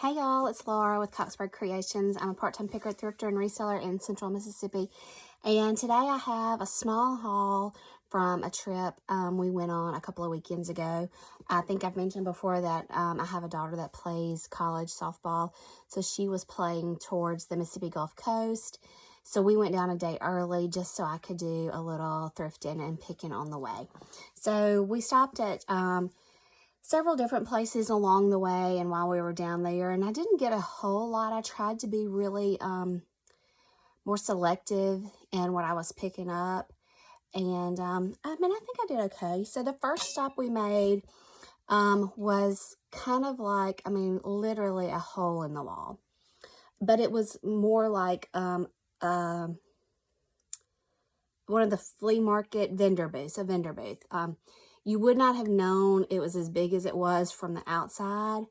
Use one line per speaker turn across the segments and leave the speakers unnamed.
Hey y'all, it's Laura with Coxburg Creations. I'm a part-time picker, thrifter, and reseller in Central Mississippi. And today I have a small haul from a trip we went on a couple of weekends ago. I think I've mentioned before that I have a daughter that plays college softball. So she was playing towards the Mississippi Gulf Coast. So we went down a day early just so I could do a little thrifting and picking on the way. So we stopped at several different places along the way and while we were down there, and I didn't get a whole lot. I tried to be really more selective in what I was picking up, and I think I did okay. So the first stop we made was kind of like, literally a hole in the wall, but it was more like one of the flea market vendor booths, a vendor booth. You would not have known it was as big as it was from the outside.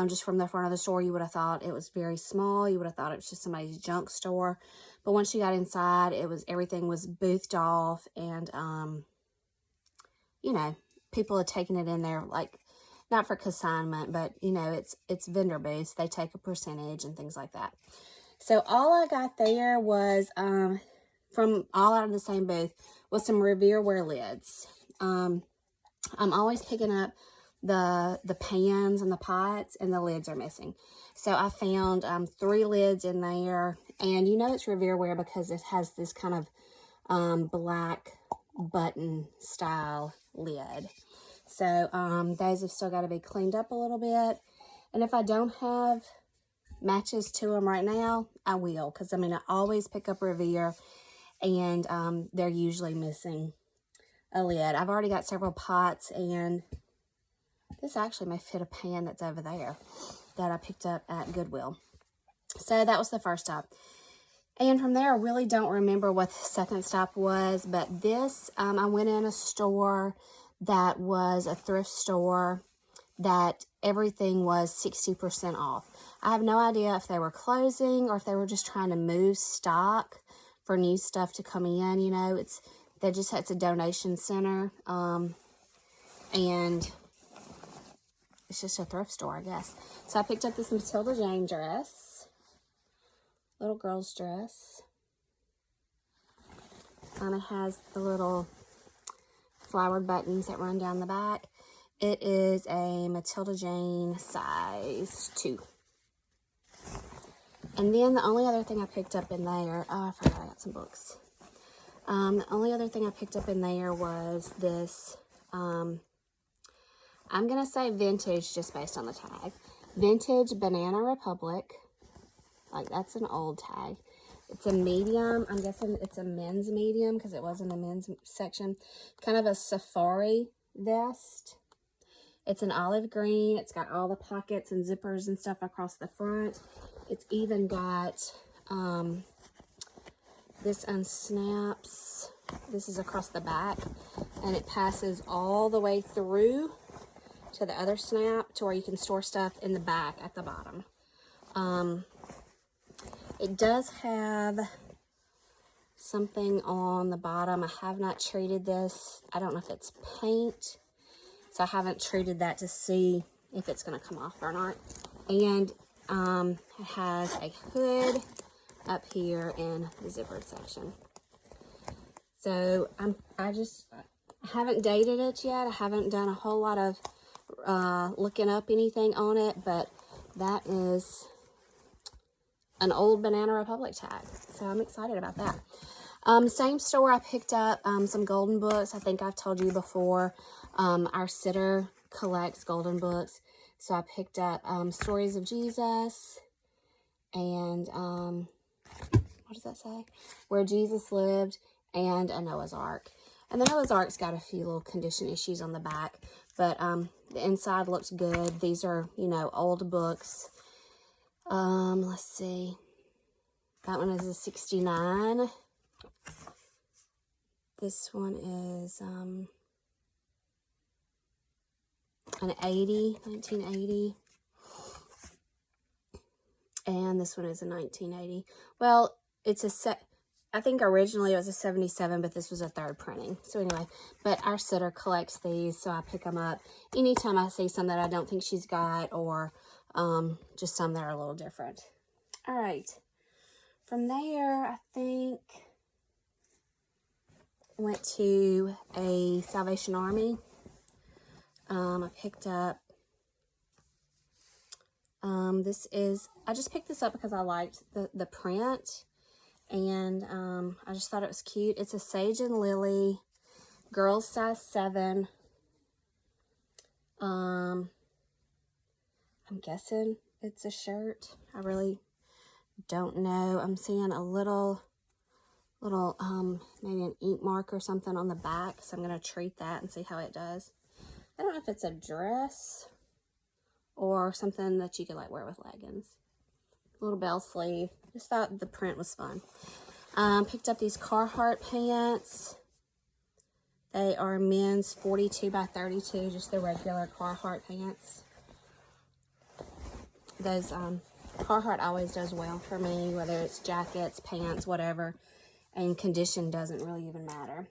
Just from the front of the store, you would have thought it was very small. You would have thought it was just somebody's junk store. But once you got inside, everything was boothed off, and people had taken it in there, like, not for consignment, but it's vendor booths. They take a percentage and things like that. So all I got there was from all out of the same booth was some Revere ware lids. I'm always picking up the pans and the pots, and the lids are missing. So I found 3 lids in there, and it's Revere ware because it has this kind of black button style lid. So those have still got to be cleaned up a little bit, and if I don't have matches to them right now, I will, because I always pick up Revere, and they're usually missing a lid. I've already got several pots, and this actually may fit a pan that's over there that I picked up at Goodwill. So that was the first stop. And from there, I really don't remember what the second stop was, but this, I went in a store that was a thrift store that everything was 60% off. I have no idea if they were closing or if they were just trying to move stock for new stuff to come in. It's a donation center, and it's just a thrift store, I guess. So I picked up this Matilda Jane dress, little girl's dress. It has the little flowered buttons that run down the back. It is a Matilda Jane size 2. And then the only other thing I picked up in there, I forgot I got some books. The only other thing I picked up in there was this, I'm going to say vintage just based on the tag. Vintage Banana Republic. Like, that's an old tag. It's a medium. I'm guessing it's a men's medium because it was in the men's section. Kind of a safari vest. It's an olive green. It's got all the pockets and zippers and stuff across the front. It's even got, this unsnaps. This is across the back, and it passes all the way through to the other snap to where you can store stuff in the back at the bottom. It does have something on the bottom. I have not treated this. I don't know if it's paint, so I haven't treated that to see if it's going to come off or not. And it has a hood up here in the zippered section. So I haven't dated it yet. I haven't done a whole lot of looking up anything on it, but that is an old Banana Republic tag. So I'm excited about that. Same store, I picked up some golden books. I think I've told you before, our sitter collects golden books. So I picked up Stories of Jesus and what does that say? Where Jesus Lived, and a Noah's Ark. And the Noah's Ark's got a few little condition issues on the back, but the inside looks good. These are, old books. Let's see. That one is a 69. This one is an 1980. And this one is a 1980. Well, it's a set. I think originally it was a 77, but this was a third printing. So anyway, but our sitter collects these, so I pick them up anytime I see some that I don't think she's got, or just some that are a little different. All right. From there, I think I went to a Salvation Army. I picked up, I just picked this up because I liked the print, and I just thought it was cute. It's a Sage and Lily, girls size 7. I'm guessing it's a shirt. I really don't know. I'm seeing a little maybe an ink mark or something on the back, so I'm going to treat that and see how it does. I don't know if it's a dress or something that you could like wear with leggings. Little bell sleeve. Just thought the print was fun. Picked up these Carhartt pants. They are men's 42 by 32, just the regular Carhartt pants. Those Carhartt always does well for me, whether it's jackets, pants, whatever, and condition doesn't really even matter.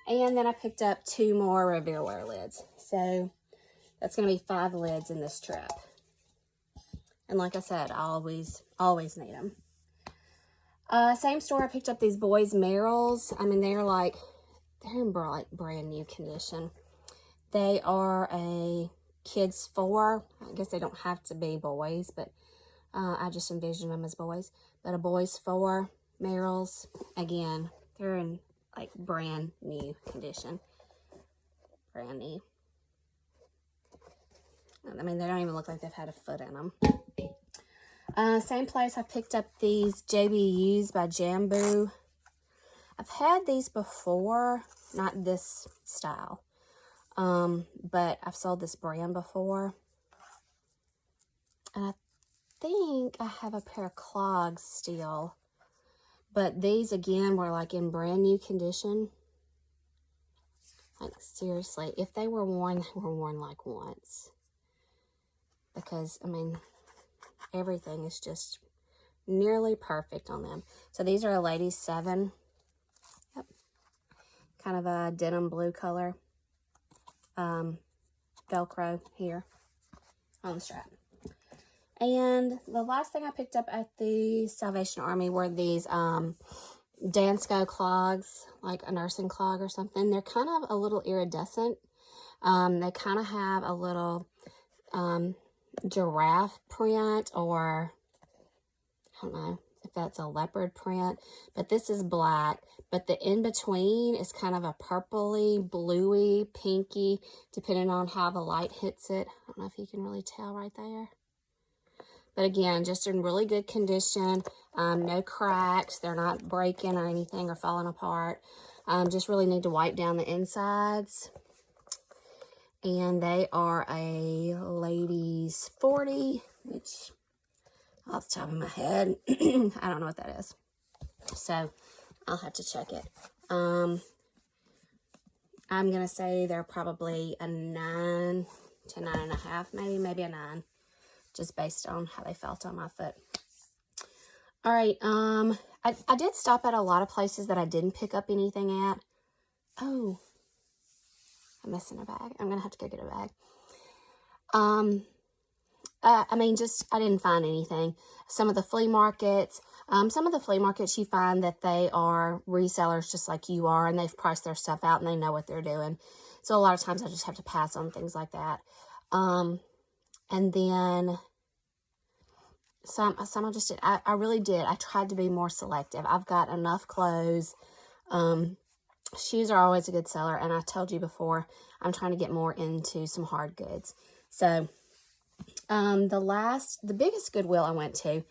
And then I picked up 2 more Revere wear lids. So that's going to be 5 lids in this trip. And like I said, I always need them. Same store, I picked up these boys' Merrills. I mean, they're in like brand new condition. They are a kids 4. I guess they don't have to be boys, but I just envision them as boys. But a boys 4 Merrills, again, they're in like brand new condition. Brand new. I mean, they don't even look like they've had a foot in them. Same place, I picked up these JBUs by Jambu. I've had these before, not this style, but I've sold this brand before. And I think I have a pair of clogs still, but these again were like in brand new condition. Like seriously, if they were worn, they were worn like once. Because, I mean, everything is just nearly perfect on them. So these are a ladies 7. Yep. Kind of a denim blue color. Velcro here on the strap. And the last thing I picked up at the Salvation Army were these Dansko Clogs, like a nursing clog or something. They're kind of a little iridescent. They kind of have a little giraffe print, or I don't know if that's a leopard print, but this is black, but the in-between is kind of a purpley, bluey, pinky, depending on how the light hits it. I don't know if you can really tell right there. But again, just in really good condition, no cracks, they're not breaking or anything or falling apart. Just really need to wipe down the insides. And they are a ladies 40, which off the top of my head, I don't know what that is. So I'll have to check it. I'm going to say they're probably a 9 to 9.5, maybe a 9, just based on how they felt on my foot. All right, I did stop at a lot of places that I didn't pick up anything at. Oh, I'm missing a bag. I'm going to have to go get a bag. I mean, I didn't find anything. Some of the flea markets you find that they are resellers just like you are, and they've priced their stuff out and they know what they're doing. So a lot of times I just have to pass on things like that. And then some I just did. I really did. I tried to be more selective. I've got enough clothes. Shoes are always a good seller, and I told you before, I'm trying to get more into some hard goods. So, the biggest Goodwill I went to,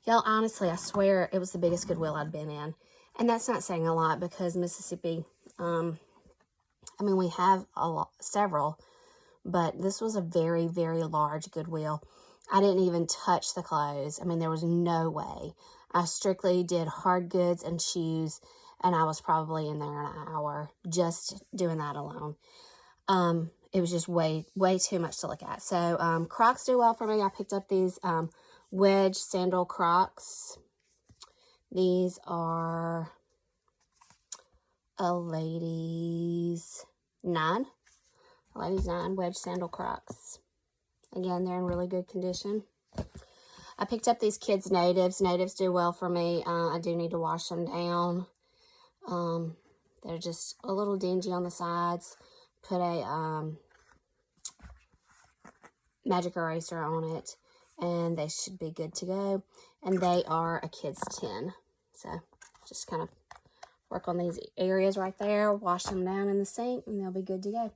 y'all, honestly, I swear it was the biggest Goodwill I'd been in. And that's not saying a lot because Mississippi, I mean, we have several, but this was a very, very large Goodwill. I didn't even touch the clothes. I mean, there was no way. I strictly did hard goods and shoes, and I was probably in there an hour just doing that alone. It was just way too much to look at. So Crocs do well for me. I picked up these Wedge Sandal Crocs. These are a ladies 9 Wedge Sandal Crocs. Again, they're in really good condition. I picked up these kids' natives. Natives do well for me. I do need to wash them down. They're just a little dingy on the sides. Put a magic eraser on it, and they should be good to go. And they are a kid's 10. So just kind of work on these areas right there, wash them down in the sink, and they'll be good to go.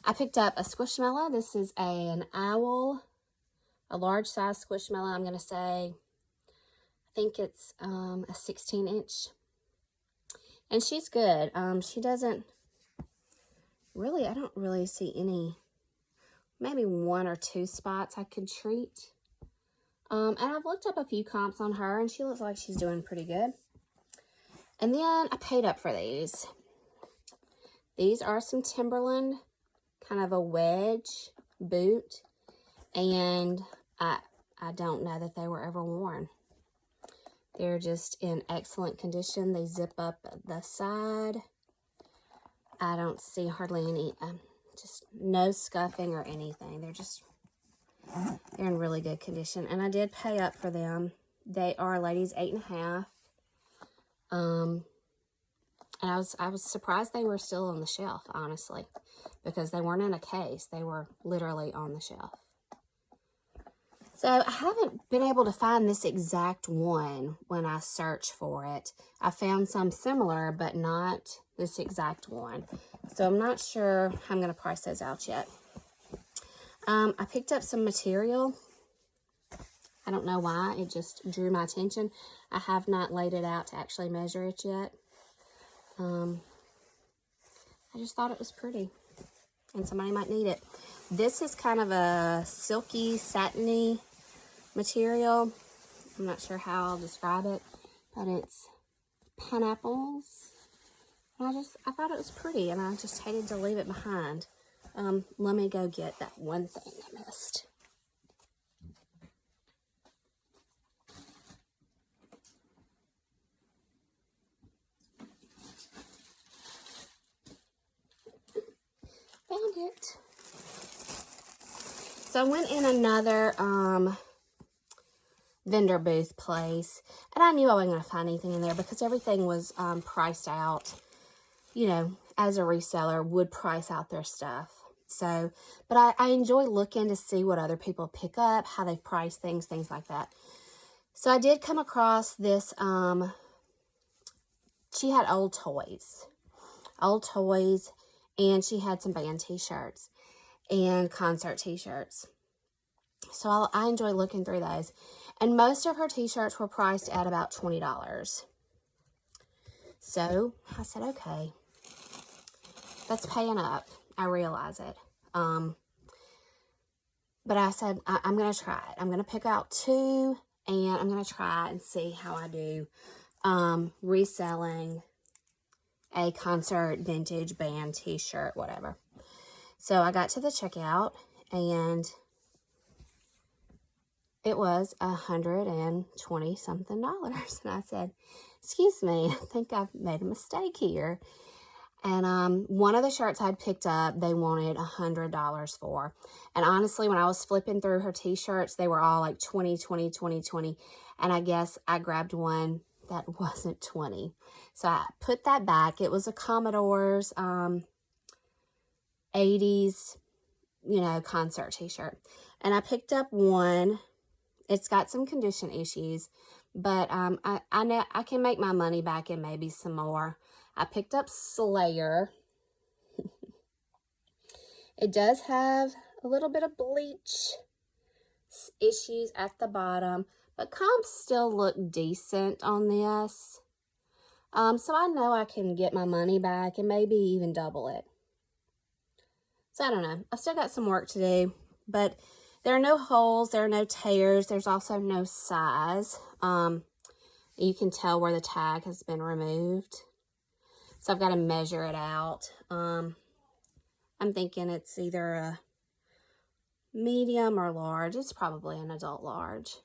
I picked up a Squishmallow. This is an owl, a large size Squishmallow. I'm going to say, I think it's a 16-inch. And she's good. She doesn't really, I don't really see any, maybe 1 or 2 spots I could treat. And I've looked up a few comps on her, and she looks like she's doing pretty good. And then I paid up for these. These are some Timberland, kind of a wedge boot. And I don't know that they were ever worn. They're just in excellent condition. They zip up the side. I don't see hardly any, just no scuffing or anything. They're in really good condition. And I did pay up for them. They are ladies 8.5. And I was surprised they were still on the shelf, honestly, because they weren't in a case. They were literally on the shelf. So I haven't been able to find this exact one when I search for it. I found some similar, but not this exact one. So I'm not sure how I'm going to price those out yet. I picked up some material. I don't know why. It just drew my attention. I have not laid it out to actually measure it yet. I just thought it was pretty, and somebody might need it. This is kind of a silky, satiny material. I'm not sure how I'll describe it, but it's pineapples. And I thought it was pretty, and I just hated to leave it behind. Let me go get that one thing I missed. Found it. So I went in another vendor booth place, and I knew I wasn't going to find anything in there because everything was priced out. You know, as a reseller, would price out their stuff. So, but I enjoy looking to see what other people pick up, how they've priced things like that. So I did come across this, she had old toys, and she had some band t-shirts and concert t-shirts. So I enjoy looking through those. And most of her t-shirts were priced at about $20. So I said, okay, that's paying up. I realize it. But I said, I'm going to try it. I'm going to pick out 2, and I'm going to try and see how I do reselling a concert vintage band t-shirt, whatever. So I got to the checkout, and it was $120 something. And I said, excuse me, I think I've made a mistake here. And one of the shirts I'd picked up, they wanted $100 for. And honestly, when I was flipping through her t-shirts, they were all like 20, 20, 20, 20. And I guess I grabbed one that wasn't 20. So I put that back. It was a Commodore's 80s, you know, concert t-shirt. And I picked up one. It's got some condition issues, but I know I can make my money back and maybe some more. I picked up Slayer. It does have a little bit of bleach issues at the bottom, but comps still look decent on this. So I know I can get my money back and maybe even double it. So I don't know. I've still got some work to do, but there are no holes. There are no tears. There's also no size. You can tell where the tag has been removed. So I've got to measure it out. I'm thinking it's either a medium or large. It's probably an adult large.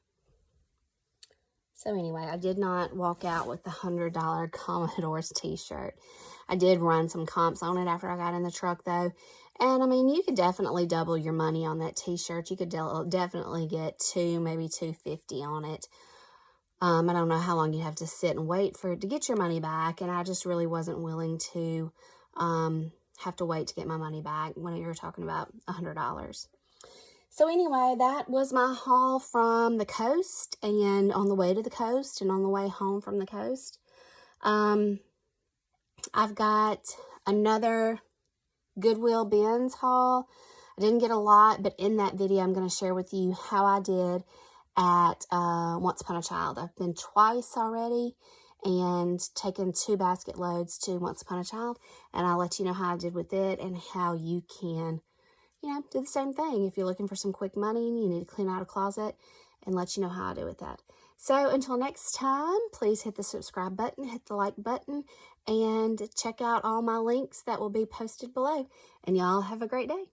So anyway, I did not walk out with the $100 Commodore's t-shirt. I did run some comps on it after I got in the truck though. And I mean, you could definitely double your money on that t-shirt. You could definitely get maybe $250 on it. I don't know how long you have to sit and wait for it to get your money back. And I just really wasn't willing to have to wait to get my money back when you're talking about $100. So anyway, that was my haul from the coast and on the way to the coast and on the way home from the coast. I've got another Goodwill bins haul. I didn't get a lot, but in that video, I'm going to share with you how I did at Once Upon a Child. I've been twice already and taken 2 basket loads to Once Upon a Child, and I'll let you know how I did with it and how you can, you know, do the same thing if you're looking for some quick money and you need to clean out a closet, and let you know how I do with that. So until next time, please hit the subscribe button, hit the like button, and check out all my links that will be posted below. And y'all have a great day.